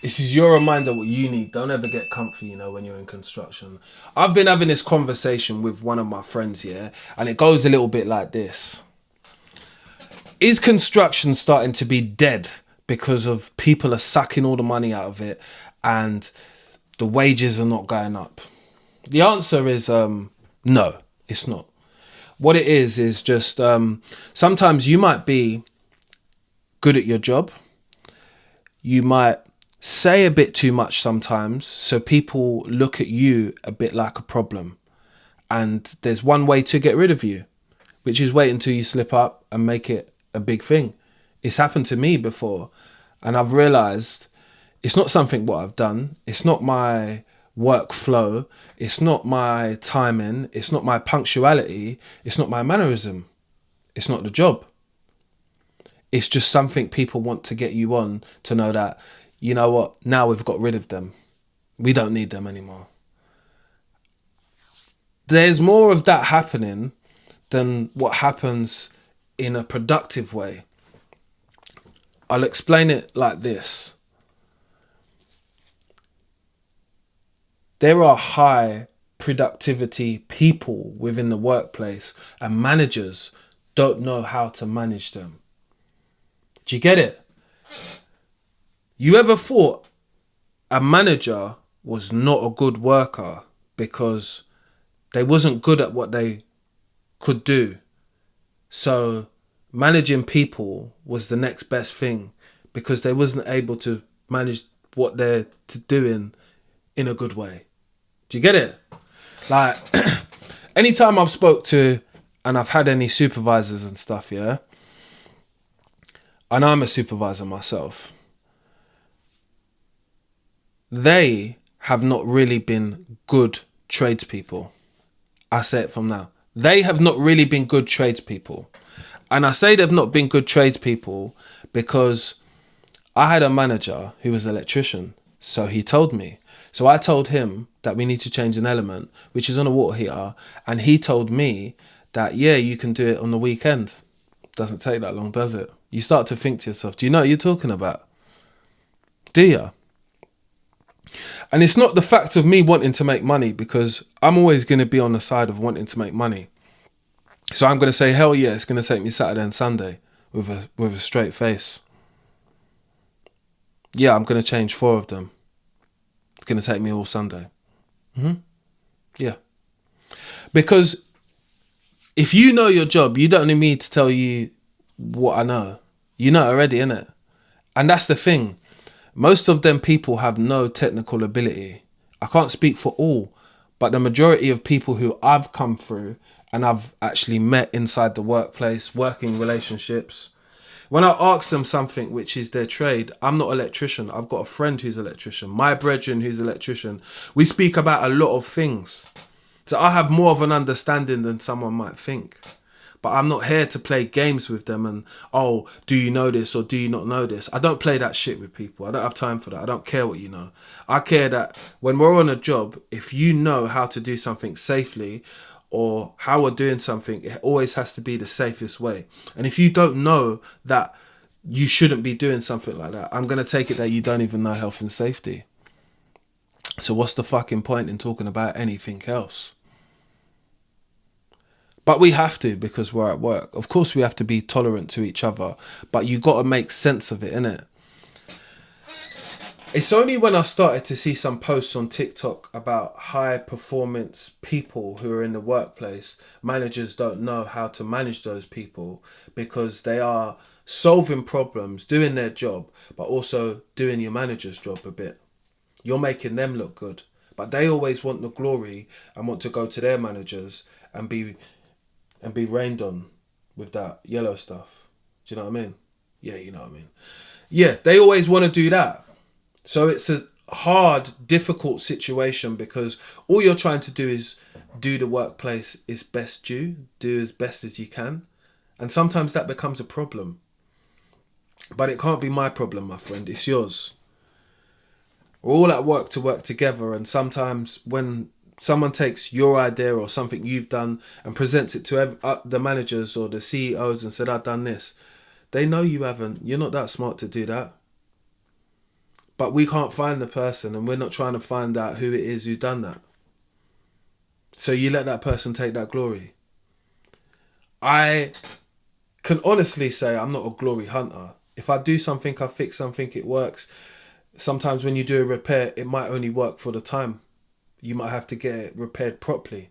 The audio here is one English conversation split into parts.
This is your reminder what you need. Don't ever get comfy, when you're in construction. I've been having this conversation with one of my friends here, and it goes a little bit like this. Is construction starting to be dead because of people are sucking all the money out of it and the wages are not going up? The answer is no, it's not. What it is just sometimes you might be good at your job. You might say a bit too much sometimes, so people look at you a bit like a problem. And there's one way to get rid of you, which is wait until you slip up and make it a big thing. It's happened to me before, and I've realized it's not something what I've done. It's not my workflow. It's not my timing. It's not my punctuality. It's not my mannerism. It's not the job. It's just something people want to get you on to know that, you know what, now we've got rid of them. We don't need them anymore. There's more of that happening than what happens in a productive way. I'll explain it like this. There are high productivity people within the workplace, and managers don't know how to manage them. Do you get it? You ever thought a manager was not a good worker because they wasn't good at what they could do? So managing people was the next best thing because they wasn't able to manage what they're doing in a good way. Do you get it? Like, anytime I've spoke to and I've had any supervisors and stuff, yeah, and I'm a supervisor myself, they have not really been good tradespeople. I say it from now. They have not really been good tradespeople. And I say they've not been good tradespeople because I had a manager who was an electrician. So he told me. So I told him that we need to change an element, which is on a water heater. And he told me that, yeah, you can do it on the weekend. Doesn't take that long, does it? You start to think to yourself, do you know what you're talking about? Do you? And it's not the fact of me wanting to make money, because I'm always going to be on the side of wanting to make money. So I'm going to say, hell yeah, it's going to take me Saturday and Sunday with a straight face. Yeah, I'm going to change 4 of them. It's going to take me all Sunday. Yeah. Because if you know your job, you don't need me to tell you what I know. You know already, innit? And that's the thing. Most of them people have no technical ability. I can't speak for all, but the majority of people who I've come through and I've actually met inside the workplace, working relationships, when I ask them something which is their trade, I'm not an electrician. I've got a friend who's an electrician, my brethren who's an electrician. We speak about a lot of things. So I have more of an understanding than someone might think. But I'm not here to play games with them and, oh, do you know this or do you not know this? I don't play that shit with people. I don't have time for that. I don't care what you know. I care that when we're on a job, if you know how to do something safely or how we're doing something, it always has to be the safest way. And if you don't know that you shouldn't be doing something like that, I'm going to take it that you don't even know health and safety. So what's the fucking point in talking about anything else? But we have to, because we're at work. Of course we have to be tolerant to each other, but you got to make sense of it, innit? It's only when I started to see some posts on TikTok about high performance people who are in the workplace, managers don't know how to manage those people because they are solving problems, doing their job, but also doing your manager's job a bit. You're making them look good, but they always want the glory and want to go to their managers and be rained on with that yellow stuff. Do you know what I mean? Yeah, you know what I mean. Yeah, they always want to do that. So it's a hard, difficult situation because all you're trying to do is do the workplace is best due, do as best as you can. And sometimes that becomes a problem. But it can't be my problem, my friend. It's yours. We're all at work to work together, and sometimes when someone takes your idea or something you've done and presents it to the managers or the CEOs and said, I've done this, they know you haven't. You're not that smart to do that. But we can't find the person, and we're not trying to find out who it is who done that. So you let that person take that glory. I can honestly say I'm not a glory hunter. If I do something, I fix something, it works. Sometimes when you do a repair, it might only work for the time. You might have to get it repaired properly.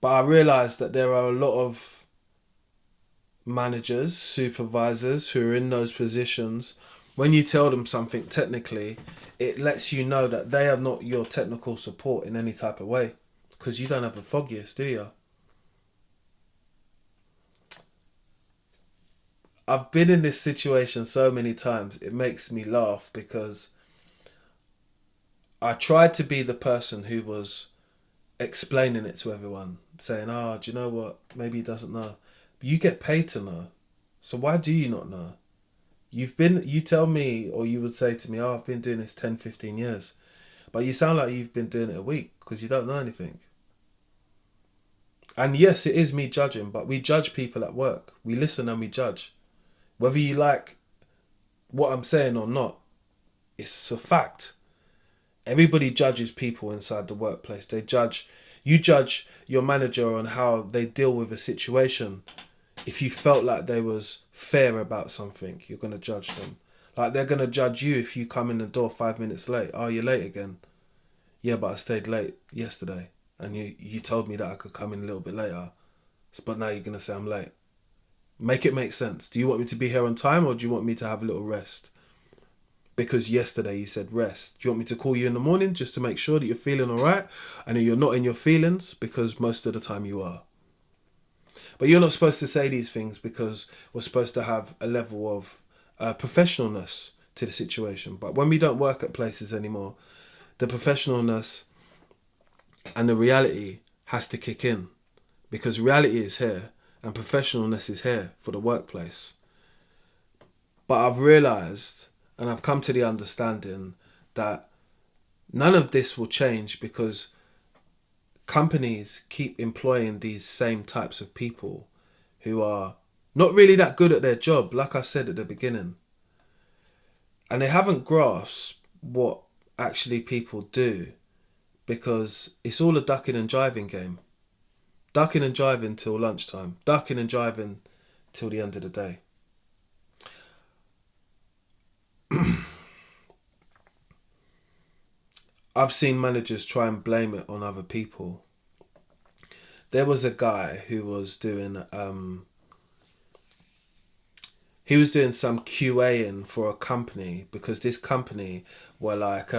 But I realise that there are a lot of managers, supervisors who are in those positions. When you tell them something technically, it lets you know that they are not your technical support in any type of way, because you don't have the foggiest, do you? I've been in this situation so many times, it makes me laugh, because I tried to be the person who was explaining it to everyone, saying, oh, do you know what? Maybe he doesn't know. But you get paid to know. So why do you not know? You tell me, or you would say to me, oh, I've been doing this 10, 15 years. But you sound like you've been doing it a week, because you don't know anything. And yes, it is me judging, but we judge people at work. We listen and we judge. Whether you like what I'm saying or not, it's a fact. Everybody judges people inside the workplace. You judge your manager on how they deal with a situation. If you felt like they was fair about something, you're going to judge them. Like they're going to judge you if you come in the door 5 minutes late. Oh, you're late again. Yeah, but I stayed late yesterday. And you told me that I could come in a little bit later. But now you're going to say I'm late. Make it make sense. Do you want me to be here on time, or do you want me to have a little rest? Because yesterday you said rest. Do you want me to call you in the morning just to make sure that you're feeling all right and that you're not in your feelings? Because most of the time you are. But you're not supposed to say these things, because we're supposed to have a level of professionalness to the situation. But when we don't work at places anymore, the professionalness and the reality has to kick in, because reality is here and professionalness is here for the workplace. But I've realised, and I've come to the understanding, that none of this will change, because companies keep employing these same types of people who are not really that good at their job, like I said at the beginning. And they haven't grasped what actually people do, because it's all a ducking and driving game. Ducking and driving till lunchtime. Ducking and driving till the end of the day. I've seen managers try and blame it on other people. There was a guy who was doing some QAing for a company, because this company were like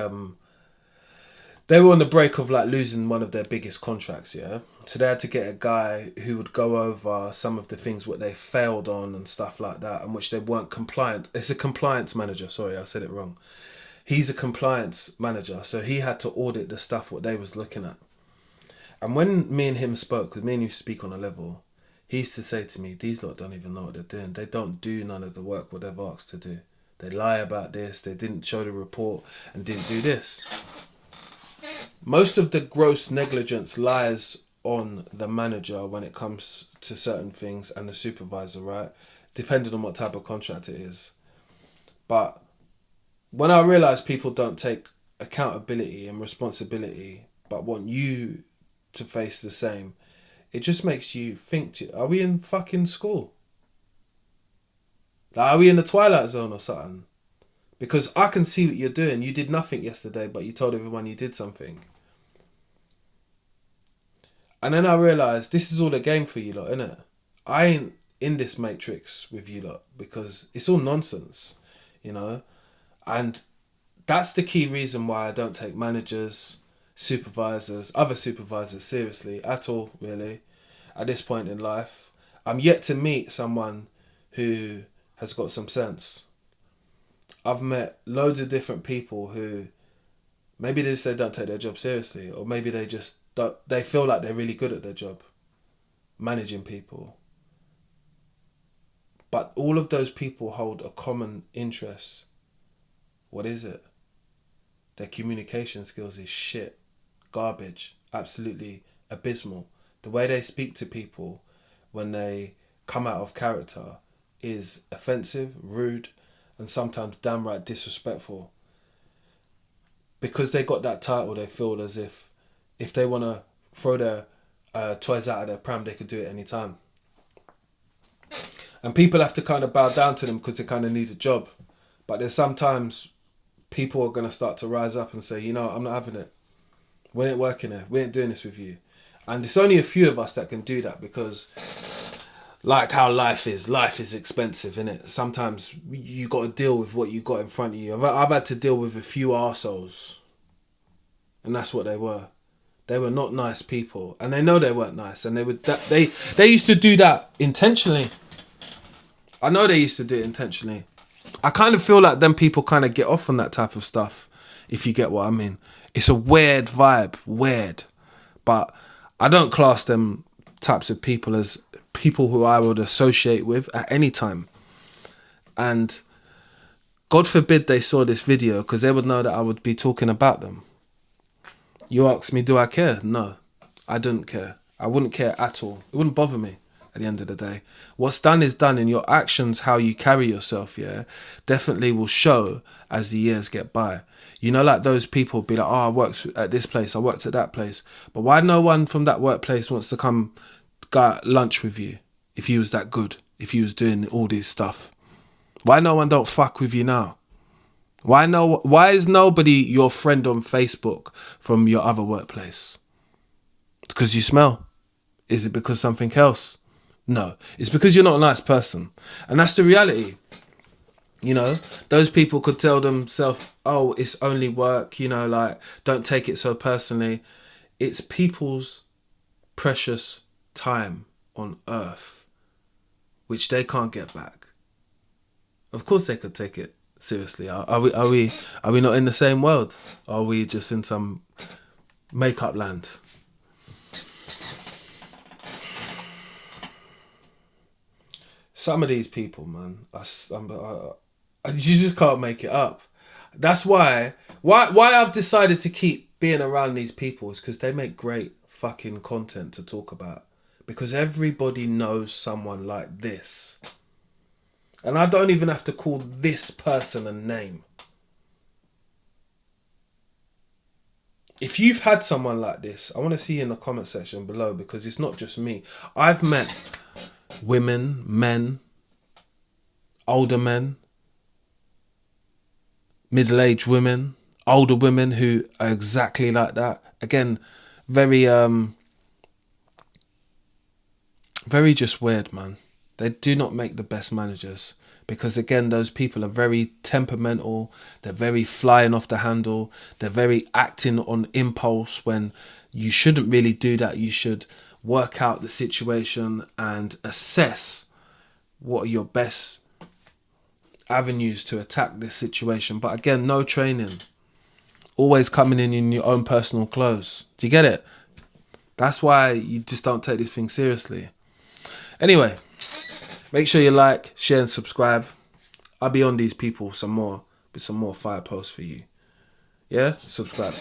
they were on the break of like losing one of their biggest contracts, yeah. So they had to get a guy who would go over some of the things what they failed on and stuff like that, and which they weren't compliant. It's a compliance manager. Sorry, I said it wrong. He's a compliance manager, so he had to audit the stuff what they was looking at. And when me and him spoke, because me and you speak on a level, he used to say to me, these lot don't even know what they're doing. They don't do none of the work what they've asked to do. They lie about this, they didn't show the report and didn't do this. Most of the gross negligence lies on the manager when it comes to certain things, and the supervisor, right? Depending on what type of contract it is. But when I realise people don't take accountability and responsibility, but want you to face the same, it just makes you think, are we in fucking school? Like, are we in the Twilight Zone or something? Because I can see what you're doing. You did nothing yesterday, but you told everyone you did something. And then I realised this is all a game for you lot, innit? I ain't in this matrix with you lot, because it's all nonsense, you know? And that's the key reason why I don't take managers, supervisors, other supervisors seriously at all, really, at this point in life. I'm yet to meet someone who has got some sense. I've met loads of different people who maybe they don't take their job seriously, or maybe they just don't, they feel like they're really good at their job, managing people. But all of those people hold a common interest. What is it? Their communication skills is shit. Garbage. Absolutely abysmal. The way they speak to people, when they come out of character, is offensive, rude, and sometimes damn right disrespectful. Because they got that title, they feel as if they want to throw their toys out of their pram, they could do it anytime. And people have to kind of bow down to them because they kind of need a job. But there's sometimes people are going to start to rise up and say, you know, I'm not having it. We ain't working here. We ain't doing this with you. And it's only a few of us that can do that because like how life is expensive, innit? Sometimes you got to deal with what you got in front of you. I've had to deal with a few arseholes. And that's what they were. They were not nice people. And they know they weren't nice. And they used to do that intentionally. I know they used to do it intentionally. I kind of feel like them people kind of get off on that type of stuff, if you get what I mean. It's a weird vibe, weird. But I don't class them types of people as people who I would associate with at any time. And God forbid they saw this video, because they would know that I would be talking about them. You ask me, do I care? No, I don't care. I wouldn't care at all. It wouldn't bother me at the end of the day. What's done is done, and your actions, how you carry yourself, yeah, definitely will show as the years get by. You know, like those people be like, oh, I worked at this place, I worked at that place. But why no one from that workplace wants to come go at lunch with you if you was that good, if you was doing all this stuff? Why no one don't fuck with you now? Why is nobody your friend on Facebook from your other workplace? It's because you smell. Is it because something else? No, it's because you're not a nice person. And that's the reality. You know, those people could tell themselves, oh, it's only work, you know, like, don't take it so personally. It's people's precious time on earth, which they can't get back. Of course they could take it seriously. Are we not in the same world? Or are we just in some make-up land? Some of these people, man, you just can't make it up. That's why I've decided to keep being around these people is because they make great fucking content to talk about. Because everybody knows someone like this. And I don't even have to call this person a name. If you've had someone like this, I want to see you in the comment section below, because it's not just me. I've met women, men, older men, middle-aged women, older women who are exactly like that. Again, very just weird, man. They do not make the best managers, because again, those people are very temperamental. They're very flying off the handle. They're very acting on impulse when you shouldn't really do that. You should work out the situation and assess what are your best avenues to attack this situation. But again, no training. Always coming in your own personal clothes. Do you get it? That's why you just don't take this thing seriously. Anyway, make sure you like, share and subscribe. I'll be on these people some more with some more fire posts for you. Yeah? Subscribe.